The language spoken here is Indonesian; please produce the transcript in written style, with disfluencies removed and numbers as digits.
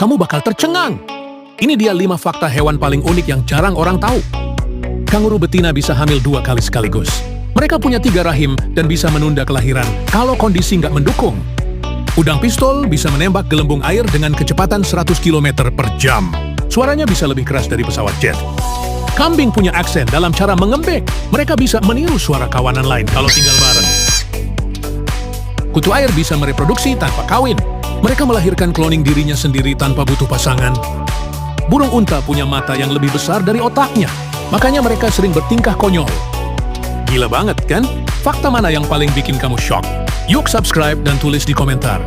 kamu bakal tercengang. Ini dia 5 fakta hewan paling unik yang jarang orang tahu. Kanguru betina bisa hamil 2 kali sekaligus. Mereka punya 3 rahim dan bisa menunda kelahiran kalau kondisi nggak mendukung. Udang pistol bisa menembak gelembung air dengan kecepatan 100 km per jam. Suaranya bisa lebih keras dari pesawat jet. Kambing punya aksen dalam cara mengembek. Mereka bisa meniru suara kawanan lain kalau tinggal bareng. Kutu air bisa mereproduksi tanpa kawin. Mereka melahirkan kloning dirinya sendiri tanpa butuh pasangan. Burung unta punya mata yang lebih besar dari otaknya. Makanya mereka sering bertingkah konyol. Gila banget kan? Fakta mana yang paling bikin kamu shock? Yuk subscribe dan tulis di komentar.